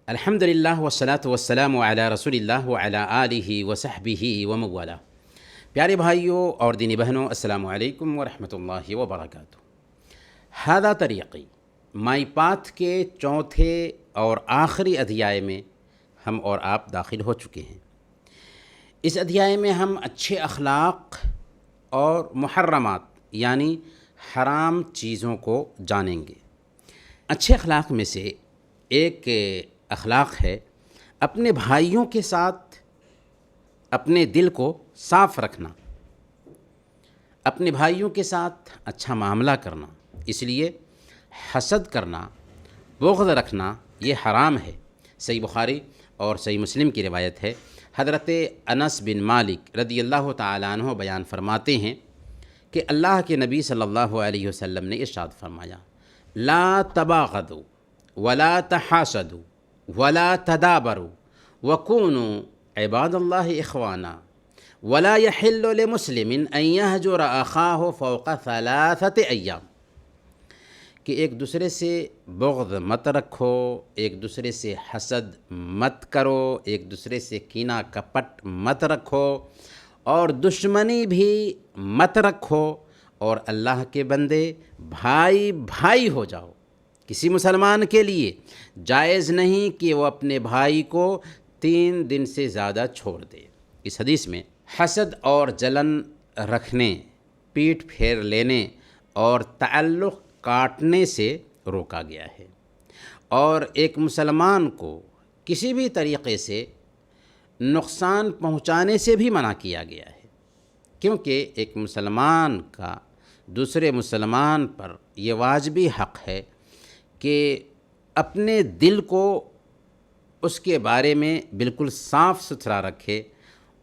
الحمدللہ والصلاۃ والسلام علی رسول اللہ وعلی آلہ وصحبہ ومن والہ۔ پیارے بھائیوں اور دینی بہنوں، السلام علیکم ورحمۃ اللہ وبرکاتہ۔ ہذا طریقی مائی پاتھ کے چوتھے اور آخری ادھیائے میں ہم اور آپ داخل ہو چکے ہیں۔ اس ادھیائے میں ہم اچھے اخلاق اور محرمات یعنی حرام چیزوں کو جانیں گے۔ اچھے اخلاق میں سے ایک اخلاق ہے اپنے بھائیوں کے ساتھ اپنے دل کو صاف رکھنا، اپنے بھائیوں کے ساتھ اچھا معاملہ کرنا۔ اس لیے حسد کرنا، بغض رکھنا یہ حرام ہے۔ صحیح بخاری اور صحیح مسلم کی روایت ہے، حضرت انس بن مالک رضی اللہ تعالیٰ عنہ بیان فرماتے ہیں کہ اللہ کے نبی صلی اللہ علیہ وسلم نے ارشاد فرمایا، لا تباغضوا ولا تحاسدوا ولا تدابروا وكونوا عباد اللہ اخوانا ولا يحل لمسلم ان يهجر اخاه فوق 3 ایام، کہ ایک دوسرے سے بغض مت رکھو، ایک دوسرے سے حسد مت کرو، ایک دوسرے سے کینہ کپٹ مت رکھو اور دشمنی بھی مت رکھو، اور اللہ کے بندے بھائی بھائی ہو جاؤ۔ کسی مسلمان کے لیے جائز نہیں کہ وہ اپنے بھائی کو 3 دن سے زیادہ چھوڑ دے۔ اس حدیث میں حسد اور جلن رکھنے، پیٹھ پھیر لینے اور تعلق کاٹنے سے روکا گیا ہے، اور ایک مسلمان کو کسی بھی طریقے سے نقصان پہنچانے سے بھی منع کیا گیا ہے، کیونکہ ایک مسلمان کا دوسرے مسلمان پر یہ واجبی حق ہے کہ اپنے دل کو اس کے بارے میں بالکل صاف ستھرا رکھے،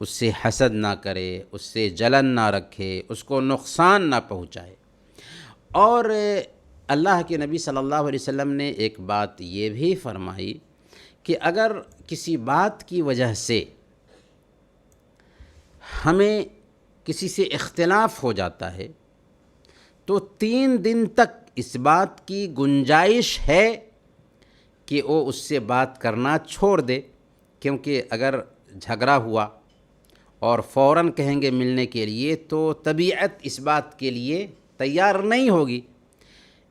اس سے حسد نہ کرے، اس سے جلن نہ رکھے، اس کو نقصان نہ پہنچائے۔ اور اللہ کے نبی صلی اللہ علیہ وسلم نے ایک بات یہ بھی فرمائی کہ اگر کسی بات کی وجہ سے ہمیں کسی سے اختلاف ہو جاتا ہے تو 3 دن تک اس بات کی گنجائش ہے کہ وہ اس سے بات کرنا چھوڑ دے، کیونکہ اگر جھگڑا ہوا اور فوراً کہیں گے ملنے کے لیے تو طبیعت اس بات کے لیے تیار نہیں ہوگی۔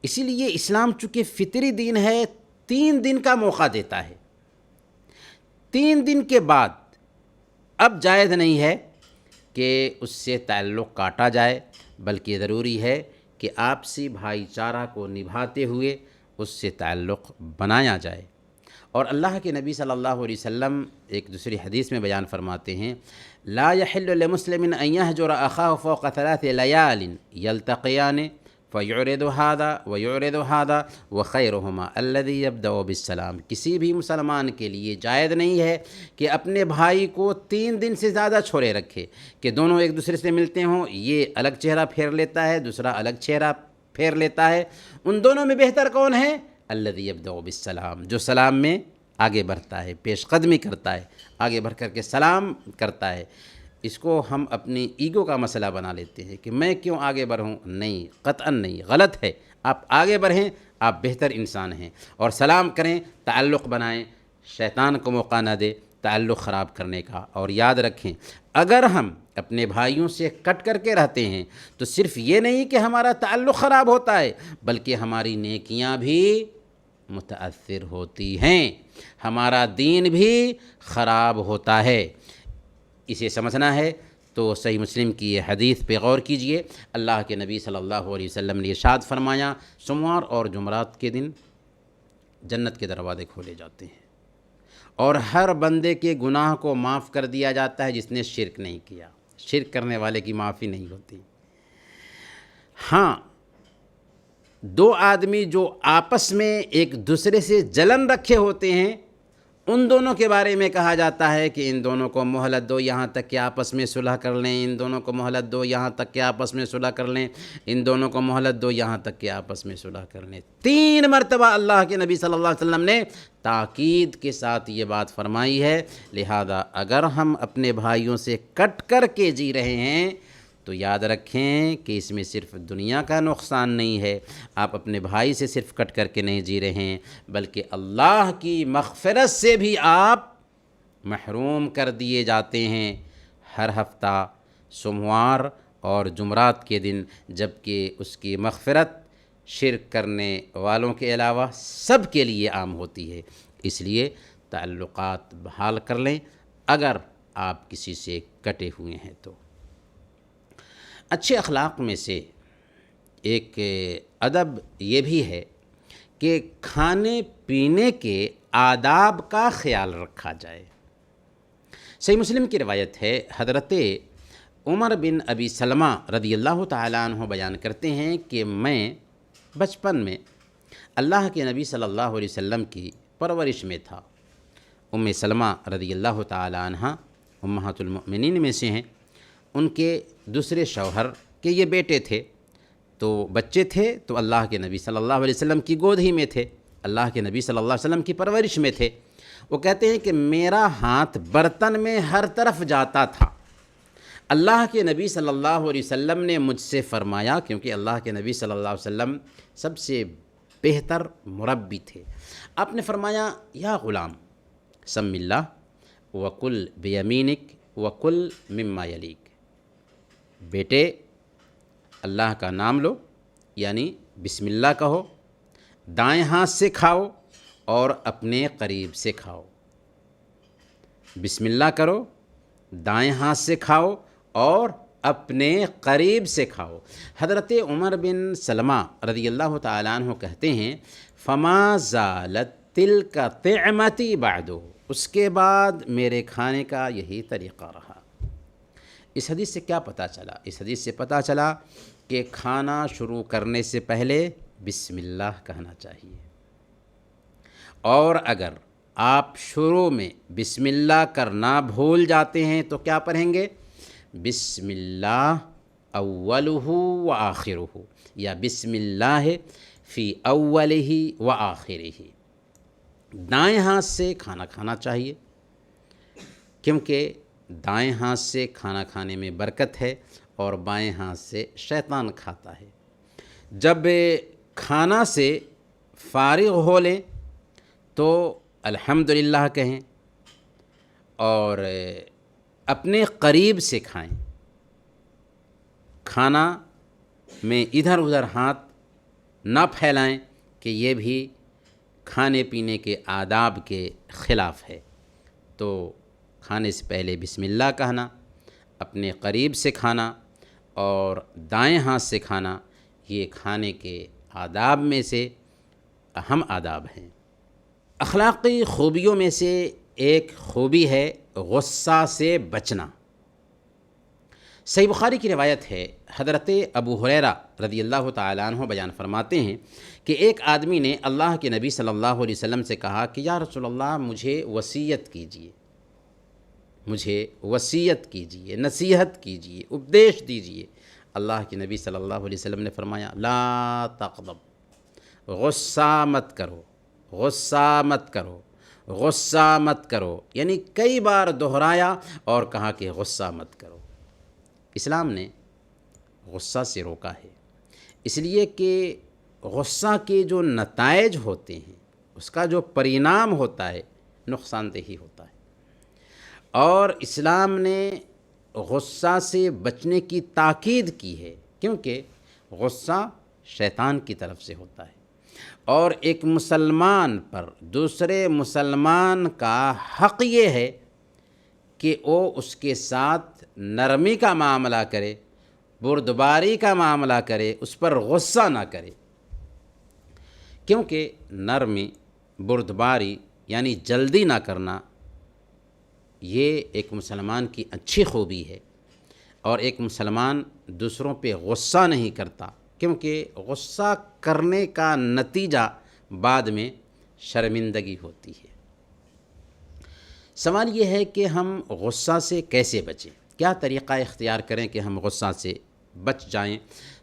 اسی لیے اسلام چونکہ فطری دین ہے، 3 دن کا موقع دیتا ہے۔ 3 دن کے بعد اب جائز نہیں ہے کہ اس سے تعلق کاٹا جائے، بلکہ ضروری ہے کہ آپسی بھائی چارہ کو نبھاتے ہوئے اس سے تعلق بنایا جائے۔ اور اللہ کے نبی صلی اللہ علیہ وسلم ایک دوسری حدیث میں بیان فرماتے ہیں، لا يحل لمسلم ان يهجر اخاه فوق 3 ليال يلتقيان فيعرض هذا ويعرض هذا وخيرهما الذي يبدأ بالسلام۔ کسی بھی مسلمان کے لیے جائز نہیں ہے کہ اپنے بھائی کو 3 دن سے زیادہ چھوڑے رکھے، کہ دونوں ایک دوسرے سے ملتے ہوں، یہ الگ چہرہ پھیر لیتا ہے، دوسرا الگ چہرہ پھیر لیتا ہے۔ ان دونوں میں بہتر کون ہے؟ الذي يبدأ بالسلام، جو سلام میں آگے بڑھتا ہے، پیش قدمی کرتا ہے، آگے بڑھ کر کے سلام کرتا ہے۔ اس کو ہم اپنی ایگو کا مسئلہ بنا لیتے ہیں کہ میں کیوں آگے بڑھوں۔ نہیں، قطعاً نہیں، غلط ہے۔ آپ آگے بڑھیں، آپ بہتر انسان ہیں، اور سلام کریں، تعلق بنائیں، شیطان کو موقع نہ دے تعلق خراب کرنے کا۔ اور یاد رکھیں، اگر ہم اپنے بھائیوں سے کٹ کر کے رہتے ہیں تو صرف یہ نہیں کہ ہمارا تعلق خراب ہوتا ہے، بلکہ ہماری نیکیاں بھی متاثر ہوتی ہیں، ہمارا دین بھی خراب ہوتا ہے۔ اسے سمجھنا ہے تو صحیح مسلم کی یہ حدیث پہ غور کیجئے۔ اللہ کے نبی صلی اللہ علیہ وسلم نے ارشاد فرمایا، سوموار اور جمعرات کے دن جنت کے دروازے کھولے جاتے ہیں، اور ہر بندے کے گناہ کو معاف کر دیا جاتا ہے جس نے شرک نہیں کیا۔ شرک کرنے والے کی معافی نہیں ہوتی۔ ہاں، 2 آدمی جو آپس میں ایک دوسرے سے جلن رکھے ہوتے ہیں، ان دونوں کے بارے میں کہا جاتا ہے کہ ان دونوں کو مہلت دو یہاں تک کہ آپس میں صلح کر لیں، ان دونوں کو مہلت دو یہاں تک کہ آپس میں صلح کر لیں، ان دونوں کو مہلت دو یہاں تک کہ آپس میں صلح کر لیں۔ 3 مرتبہ اللہ کے نبی صلی اللہ علیہ وسلم نے تاکید کے ساتھ یہ بات فرمائی ہے۔ لہذا اگر ہم اپنے بھائیوں سے کٹ کر کے جی رہے ہیں تو یاد رکھیں کہ اس میں صرف دنیا کا نقصان نہیں ہے، آپ اپنے بھائی سے صرف کٹ کر کے نہیں جی رہے ہیں، بلکہ اللہ کی مغفرت سے بھی آپ محروم کر دیے جاتے ہیں ہر ہفتہ سوموار اور جمعرات کے دن، جب کہ اس کی مغفرت شرک کرنے والوں کے علاوہ سب کے لیے عام ہوتی ہے۔ اس لیے تعلقات بحال کر لیں اگر آپ کسی سے کٹے ہوئے ہیں تو۔ اچھے اخلاق میں سے ایک ادب یہ بھی ہے کہ کھانے پینے کے آداب کا خیال رکھا جائے۔ صحیح مسلم کی روایت ہے، حضرت عمر بن ابی سلمہ رضی اللہ تعالیٰ عنہ بیان کرتے ہیں کہ میں بچپن میں اللہ کے نبی صلی اللہ علیہ وسلم کی پرورش میں تھا۔ ام سلمہ رضی اللہ تعالیٰ عنہ امہات المؤمنین میں سے ہیں، ان کے دوسرے شوہر کے یہ بیٹے تھے، تو بچے تھے تو اللہ کے نبی صلی اللہ علیہ وسلم کی گود ہی میں تھے، اللہ کے نبی صلی اللہ علیہ وسلم کی پرورش میں تھے۔ وہ کہتے ہیں کہ میرا ہاتھ برتن میں ہر طرف جاتا تھا۔ اللہ کے نبی صلی اللہ علیہ وسلم نے مجھ سے فرمایا، کیونکہ اللہ کے نبی صلی اللہ علیہ وسلم سب سے بہتر مربی تھے، آپ نے فرمایا یا غلام سم اللہ وکل بیمینک وکل مما یلیک، بیٹے اللہ کا نام لو یعنی بسم اللہ کہو، دائیں ہاتھ سے کھاؤ اور اپنے قریب سے کھاؤ۔ بسم اللہ کرو، دائیں ہاتھ سے کھاؤ اور اپنے قریب سے کھاؤ۔ حضرت عمر بن سلمہ رضی اللہ تعالیٰ عنہ کہتے ہیں فما زالت تلک طعمتی بعد، اس کے بعد میرے کھانے کا یہی طریقہ رہا۔ اس حدیث سے کیا پتہ چلا؟ اس حدیث سے پتہ چلا کہ کھانا شروع کرنے سے پہلے بسم اللہ کہنا چاہیے، اور اگر آپ شروع میں بسم اللہ کرنا بھول جاتے ہیں تو کیا پڑھیں گے؟ بسم اللہ اولہ و آخرہ، یا بسم اللہ فی اولہ و آخرہ۔ دائیں ہاتھ سے کھانا کھانا چاہیے، کیونکہ دائیں ہاتھ سے کھانا کھانے میں برکت ہے اور بائیں ہاتھ سے شیطان کھاتا ہے۔ جب کھانا سے فارغ ہو لیں تو الحمدللہ کہیں اور اپنے قریب سے کھائیں۔ کھانا میں ادھر ادھر ہاتھ نہ پھیلائیں کہ یہ بھی کھانے پینے کے آداب کے خلاف ہے۔ تو کھانے سے پہلے بسم اللہ کہنا، اپنے قریب سے کھانا اور دائیں ہاتھ سے کھانا، یہ کھانے کے آداب میں سے اہم آداب ہیں۔ اخلاقی خوبیوں میں سے ایک خوبی ہے غصہ سے بچنا۔ صحیح بخاری کی روایت ہے، حضرت ابو ہریرہ رضی اللہ تعالیٰ عنہ بیان فرماتے ہیں کہ ایک آدمی نے اللہ کے نبی صلی اللہ علیہ وسلم سے کہا کہ یا رسول اللہ مجھے وصیت کیجیے، مجھے وصیت کیجیے، نصیحت کیجیے، اپدیش دیجیے۔ اللہ کے نبی صلی اللہ علیہ وسلم نے فرمایا لا تغضب، غصہ مت کرو، غصہ مت کرو، غصہ مت کرو، یعنی کئی بار دہرایا اور کہا کہ غصہ مت کرو۔ اسلام نے غصہ سے روکا ہے، اس لیے کہ غصہ کے جو نتائج ہوتے ہیں، اس کا جو پرینام ہوتا ہے نقصان دہ ہوتا ہے، اور اسلام نے غصہ سے بچنے کی تاکید کی ہے، کیونکہ غصہ شیطان کی طرف سے ہوتا ہے، اور ایک مسلمان پر دوسرے مسلمان کا حق یہ ہے کہ وہ اس کے ساتھ نرمی کا معاملہ کرے، بردباری کا معاملہ کرے، اس پر غصہ نہ کرے، کیونکہ نرمی، بردباری یعنی جلدی نہ کرنا یہ ایک مسلمان کی اچھی خوبی ہے، اور ایک مسلمان دوسروں پہ غصہ نہیں کرتا، کیونکہ غصہ کرنے کا نتیجہ بعد میں شرمندگی ہوتی ہے۔ سوال یہ ہے کہ ہم غصہ سے کیسے بچیں، کیا طریقہ اختیار کریں کہ ہم غصہ سے بچ جائیں؟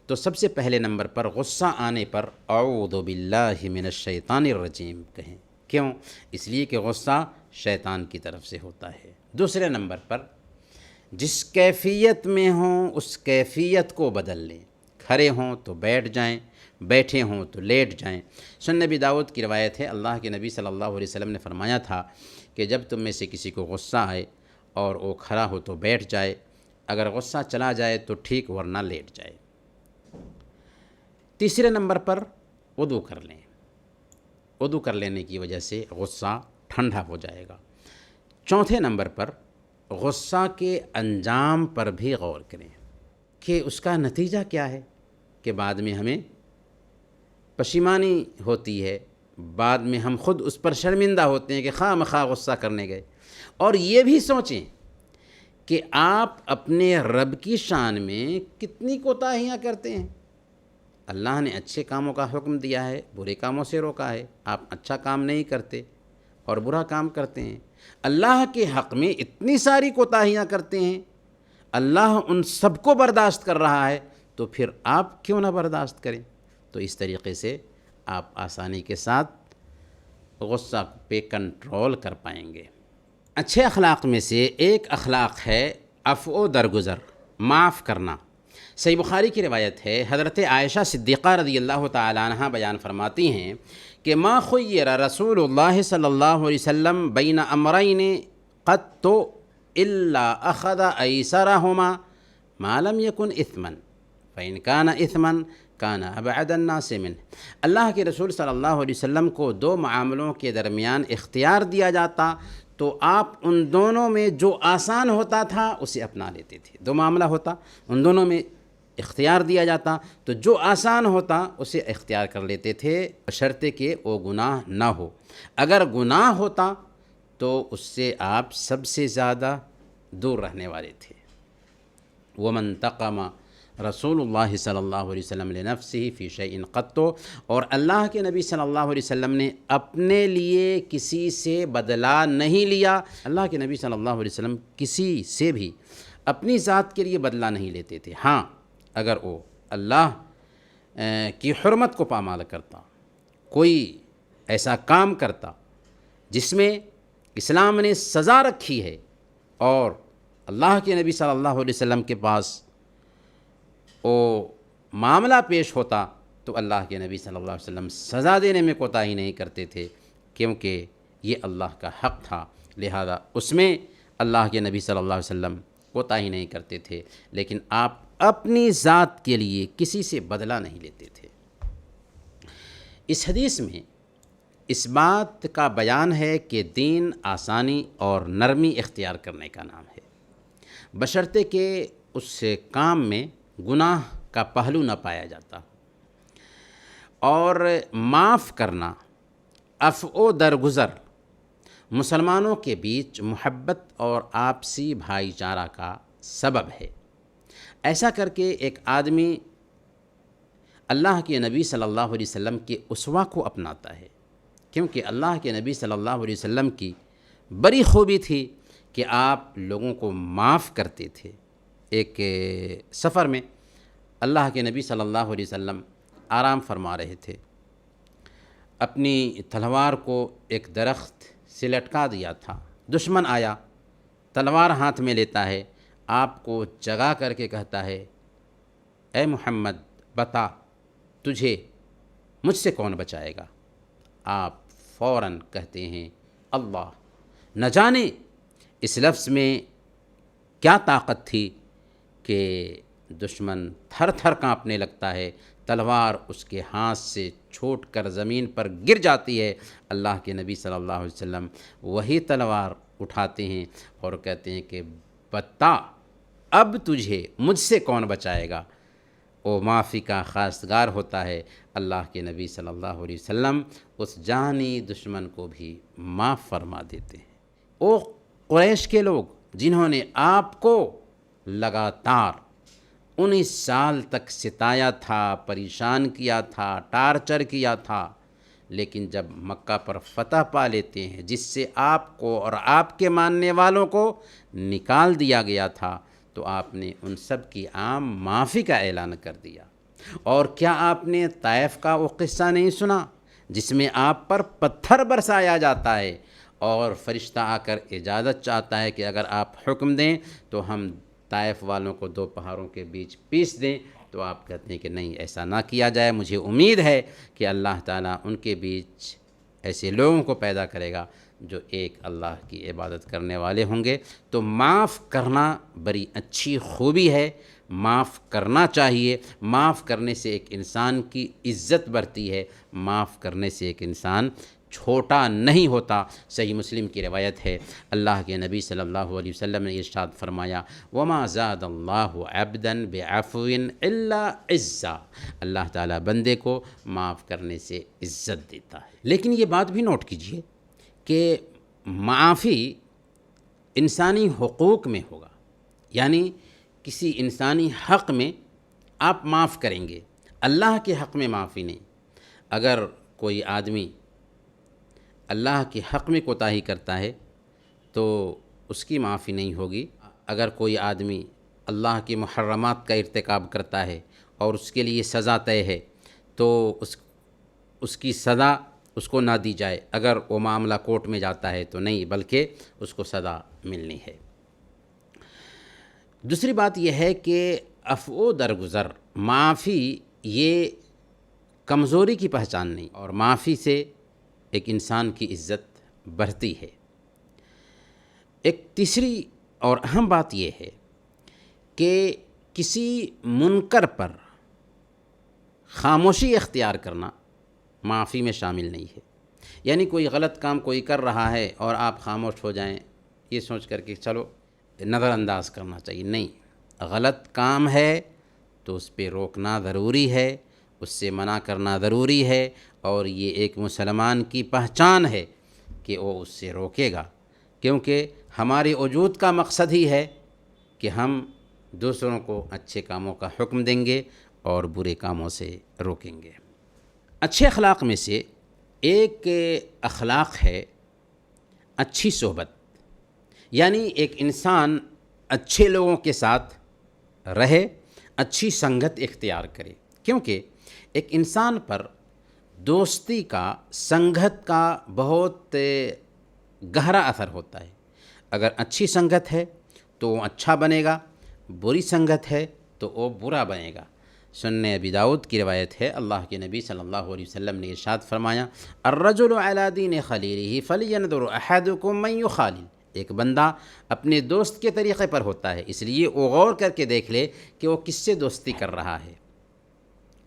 تو سب سے پہلے نمبر پر غصہ آنے پر اعوذ باللہ من الشیطان الرجیم کہیں۔ کیوں؟ اس لیے کہ غصہ شیطان کی طرف سے ہوتا ہے۔ دوسرے نمبر پر جس کیفیت میں ہوں اس کیفیت کو بدل لیں، کھڑے ہوں تو بیٹھ جائیں، بیٹھے ہوں تو لیٹ جائیں۔ سنن نبی داؤد کی روایت ہے، اللہ کے نبی صلی اللہ علیہ وسلم نے فرمایا تھا کہ جب تم میں سے کسی کو غصہ آئے اور وہ کھڑا ہو تو بیٹھ جائے، اگر غصہ چلا جائے تو ٹھیک، ورنہ لیٹ جائے۔ تیسرے نمبر پر وضو کر لیں، وضو کر لینے کی وجہ سے غصہ ٹھنڈا ہو جائے گا۔ چوتھے نمبر پر غصہ کے انجام پر بھی غور کریں کہ اس کا نتیجہ کیا ہے، کہ بعد میں ہمیں پشیمانی ہوتی ہے، بعد میں ہم خود اس پر شرمندہ ہوتے ہیں کہ خواہ مخواہ غصہ کرنے گئے۔ اور یہ بھی سوچیں کہ آپ اپنے رب کی شان میں کتنی کوتاہیاں کرتے ہیں۔ اللہ نے اچھے کاموں کا حکم دیا ہے، برے کاموں سے روکا ہے، آپ اچھا کام نہیں کرتے اور برا کام کرتے ہیں۔ اللہ کے حق میں اتنی ساری کوتاہیاں کرتے ہیں، اللہ ان سب کو برداشت کر رہا ہے، تو پھر آپ کیوں نہ برداشت کریں؟ تو اس طریقے سے آپ آسانی کے ساتھ غصہ پہ کنٹرول کر پائیں گے۔ اچھے اخلاق میں سے ایک اخلاق ہے عفو و درگزر، معاف کرنا۔ صحیح بخاری کی روایت ہے، حضرت عائشہ صدیقہ رضی اللہ تعالی عنہا بیان فرماتی ہیں کہ ما خیر رسول اللہ صلی اللہ علیہ وسلم بین امرین قط الا اخذ ایسرہما ما لم یکن اثما فإن کان اثما کان ابعد الناس منہ۔ اللہ کے رسول صلی اللہ علیہ وسلم کو دو معاملوں کے درمیان اختیار دیا جاتا تو آپ ان دونوں میں جو آسان ہوتا تھا اسے اپنا لیتے تھے۔ دو معاملہ ہوتا، ان دونوں میں اختیار دیا جاتا تو جو آسان ہوتا اسے اختیار کر لیتے تھے، بشرطے کہ وہ گناہ نہ ہو۔ اگر گناہ ہوتا تو اس سے آپ سب سے زیادہ دور رہنے والے تھے۔ وَمَنْ تَقَمَ رسول اللہ صلی اللہ علیہ وسلم لنفسہ فی شیء قط، اور اللہ کے نبی صلی اللہ علیہ وسلم نے اپنے لیے کسی سے بدلہ نہیں لیا۔ اللہ کے نبی صلی اللہ علیہ وسلم کسی سے بھی اپنی ذات کے لیے بدلہ نہیں لیتے تھے۔ ہاں، اگر وہ اللہ کی حرمت کو پامال کرتا، کوئی ایسا کام کرتا جس میں اسلام نے سزا رکھی ہے اور اللہ کے نبی صلی اللہ علیہ وسلم کے پاس وہ معاملہ پیش ہوتا تو اللہ کے نبی صلی اللہ علیہ وسلم سزا دینے میں کوتاہی نہیں کرتے تھے، کیونکہ یہ اللہ کا حق تھا، لہذا اس میں اللہ کے نبی صلی اللہ علیہ وسلم کوتاہی نہیں کرتے تھے۔ لیکن آپ اپنی ذات کے لیے کسی سے بدلہ نہیں لیتے تھے۔ اس حدیث میں اس بات کا بیان ہے کہ دین آسانی اور نرمی اختیار کرنے کا نام ہے، بشرطے کہ اس کام میں گناہ کا پہلو نہ پایا جاتا۔ اور معاف کرنا، عفو و درگزر مسلمانوں کے بیچ محبت اور آپسی بھائی چارہ کا سبب ہے۔ ایسا کر کے ایک آدمی اللہ کے نبی صلی اللہ علیہ وسلم کے اسوہ کو اپناتا ہے، کیونکہ اللہ کے نبی صلی اللہ علیہ وسلم کی بڑی خوبی تھی کہ آپ لوگوں کو معاف کرتے تھے۔ ایک سفر میں اللہ کے نبی صلی اللہ علیہ وسلم آرام فرما رہے تھے، اپنی تلوار کو ایک درخت سے لٹکا دیا تھا۔ دشمن آیا، تلوار ہاتھ میں لیتا ہے، آپ کو جگا کر کے کہتا ہے، اے محمد بتا تجھے مجھ سے کون بچائے گا؟ آپ فوراً کہتے ہیں اللہ۔ نہ جانے اس لفظ میں کیا طاقت تھی کہ دشمن تھر تھر کانپنے لگتا ہے، تلوار اس کے ہاتھ سے چھوٹ کر زمین پر گر جاتی ہے۔ اللہ کے نبی صلی اللہ علیہ وسلم وہی تلوار اٹھاتے ہیں اور کہتے ہیں کہ بتا اب تجھے مجھ سے کون بچائے گا؟ وہ معافی کا خواستگار ہوتا ہے۔ اللہ کے نبی صلی اللہ علیہ وسلم اس جانی دشمن کو بھی معاف فرما دیتے ہیں۔ وہ قریش کے لوگ جنہوں نے آپ کو لگاتار 19 سال تک ستایا تھا، پریشان کیا تھا، ٹارچر کیا تھا، لیکن جب مکہ پر فتح پا لیتے ہیں، جس سے آپ کو اور آپ کے ماننے والوں کو نکال دیا گیا تھا، تو آپ نے ان سب کی عام معافی کا اعلان کر دیا۔ اور کیا آپ نے طائف کا وہ قصہ نہیں سنا جس میں آپ پر پتھر برسایا جاتا ہے اور فرشتہ آ کر اجازت چاہتا ہے کہ اگر آپ حکم دیں تو ہم طائف والوں کو 2 پہاڑوں کے بیچ پیس دیں، تو آپ کہتے ہیں کہ نہیں، ایسا نہ کیا جائے، مجھے امید ہے کہ اللہ تعالیٰ ان کے بیچ ایسے لوگوں کو پیدا کرے گا جو ایک اللہ کی عبادت کرنے والے ہوں گے۔ تو معاف کرنا بڑی اچھی خوبی ہے، معاف کرنا چاہیے۔ معاف کرنے سے ایک انسان کی عزت بڑھتی ہے، معاف کرنے سے ایک انسان چھوٹا نہیں ہوتا۔ صحیح مسلم کی روایت ہے، اللہ کے نبی صلی اللہ علیہ وسلم نے ارشاد فرمایا، وما زاد اللہ عبدا بعفو الا عزا، اللہ تعالیٰ بندے کو معاف کرنے سے عزت دیتا ہے۔ لیکن یہ بات بھی نوٹ کیجئے کہ معافی انسانی حقوق میں ہوگا، یعنی کسی انسانی حق میں آپ معاف کریں گے، اللہ کے حق میں معافی نہیں۔ اگر کوئی آدمی اللہ کے حق میں کوتاہی کرتا ہے تو اس کی معافی نہیں ہوگی۔ اگر کوئی آدمی اللہ کی محرمات کا ارتکاب کرتا ہے اور اس کے لیے سزا طے ہے تو اس کی سزا اس کو نہ دی جائے۔ اگر وہ معاملہ کورٹ میں جاتا ہے تو نہیں، بلکہ اس کو سزا ملنی ہے۔ دوسری بات یہ ہے کہ عفو درگزر، معافی یہ کمزوری کی پہچان نہیں، اور معافی سے ایک انسان کی عزت بڑھتی ہے۔ ایک تیسری اور اہم بات یہ ہے کہ کسی منکر پر خاموشی اختیار کرنا معافی میں شامل نہیں ہے۔ یعنی کوئی غلط کام کوئی کر رہا ہے اور آپ خاموش ہو جائیں یہ سوچ کر کہ چلو نظر انداز کرنا چاہیے، نہیں، غلط کام ہے تو اس پہ روکنا ضروری ہے، اس سے منع کرنا ضروری ہے، اور یہ ایک مسلمان کی پہچان ہے کہ وہ اس سے روکے گا، کیونکہ ہماری وجود کا مقصد ہی ہے کہ ہم دوسروں کو اچھے کاموں کا حکم دیں گے اور برے کاموں سے روکیں گے۔ اچھے اخلاق میں سے ایک اخلاق ہے اچھی صحبت، یعنی ایک انسان اچھے لوگوں کے ساتھ رہے، اچھی سنگت اختیار کرے، کیونکہ ایک انسان پر دوستی کا، سنگت کا بہت گہرا اثر ہوتا ہے۔ اگر اچھی سنگت ہے تو وہ اچھا بنے گا، بری سنگت ہے تو وہ برا بنے گا۔ سنن ابی داؤد کی روایت ہے، اللہ کے نبی صلی اللہ علیہ وسلم نے ارشاد فرمایا، الرجل علی دین خلیلہ فلینظر احدکم من یخالل، ایک بندہ اپنے دوست کے طریقے پر ہوتا ہے، اس لیے وہ غور کر کے دیکھ لے کہ وہ کس سے دوستی کر رہا ہے۔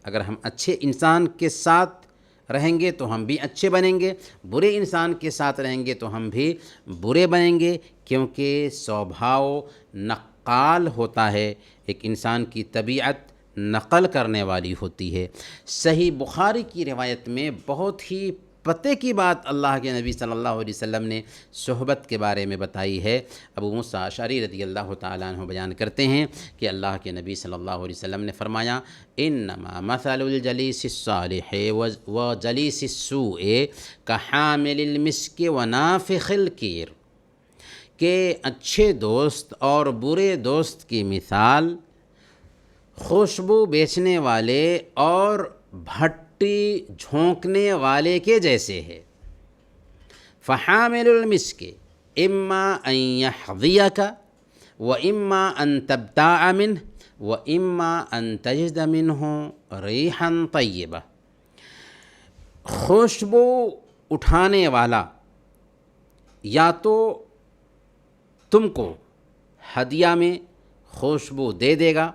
اگر ہم اچھے انسان کے ساتھ رہیں گے تو ہم بھی اچھے بنیں گے، برے انسان کے ساتھ رہیں گے تو ہم بھی برے بنیں گے، کیونکہ سوبھاؤ نقال ہوتا ہے، ایک انسان کی طبیعت نقل کرنے والی ہوتی ہے۔ صحیح بخاری کی روایت میں بہت ہی پتے کی بات اللہ کے نبی صلی اللہ علیہ وسلم نے صحبت کے بارے میں بتائی ہے۔ ابو موسیٰ اشعری رضی اللہ تعالیٰ عنہ بیان کرتے ہیں کہ اللہ کے نبی صلی اللہ علیہ وسلم نے فرمایا، انما مثل الجلیس الصالح وجلیس السوء کحامل المسک ونافخ الکیر، کہ اچھے دوست اور برے دوست کی مثال خوشبو بیچنے والے اور بھٹی جھونکنے والے کے جیسے ہے۔ فحامل المسک اما ان یحظیک و اما ان تبتاع منہ و اما ان تجد منہ ریحا طیبہ، خوشبو اٹھانے والا یا تو تم کو ہدیہ میں خوشبو دے دے گا،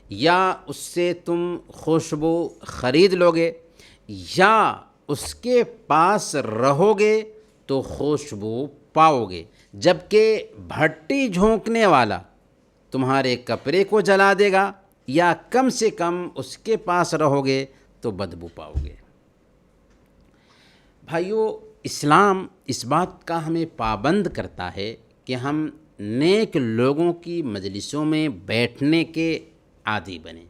یا اس سے تم خوشبو خرید لو گے، یا اس کے پاس رہو گے تو خوشبو پاؤ گے، جبکہ بھٹی جھونکنے والا تمہارے کپڑے کو جلا دے گا، یا کم سے کم اس کے پاس رہو گے تو بدبو پاؤ گے۔ بھائیو، اسلام اس بات کا ہمیں پابند کرتا ہے کہ ہم نیک لوگوں کی مجلسوں میں بیٹھنے کے عادی بنیں،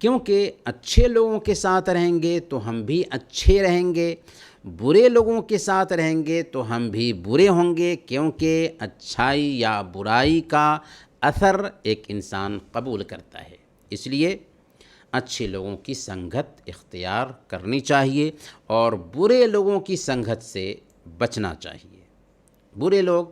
کیونکہ اچھے لوگوں کے ساتھ رہیں گے تو ہم بھی اچھے رہیں گے، برے لوگوں کے ساتھ رہیں گے تو ہم بھی برے ہوں گے، کیونکہ اچھائی یا برائی کا اثر ایک انسان قبول کرتا ہے۔ اس لیے اچھے لوگوں کی سنگت اختیار کرنی چاہیے اور برے لوگوں کی سنگت سے بچنا چاہیے۔ برے لوگ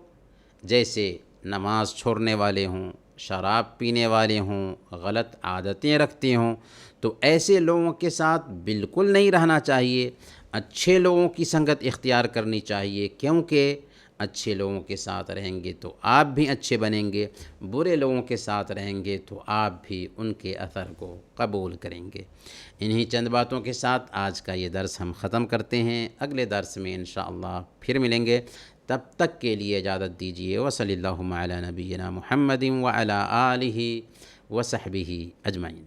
جیسے نماز چھوڑنے والے ہوں، شراب پینے والے ہوں، غلط عادتیں رکھتے ہوں، تو ایسے لوگوں کے ساتھ بالکل نہیں رہنا چاہیے، اچھے لوگوں کی سنگت اختیار کرنی چاہیے، کیونکہ اچھے لوگوں کے ساتھ رہیں گے تو آپ بھی اچھے بنیں گے، برے لوگوں کے ساتھ رہیں گے تو آپ بھی ان کے اثر کو قبول کریں گے۔ انہی چند باتوں کے ساتھ آج کا یہ درس ہم ختم کرتے ہیں، اگلے درس میں انشاءاللہ پھر ملیں گے، تب تک کے لیے اجازت دیجیے۔ وصلی اللہم علی نبینا محمد وعلی آلہ وصحبہ اجمعین۔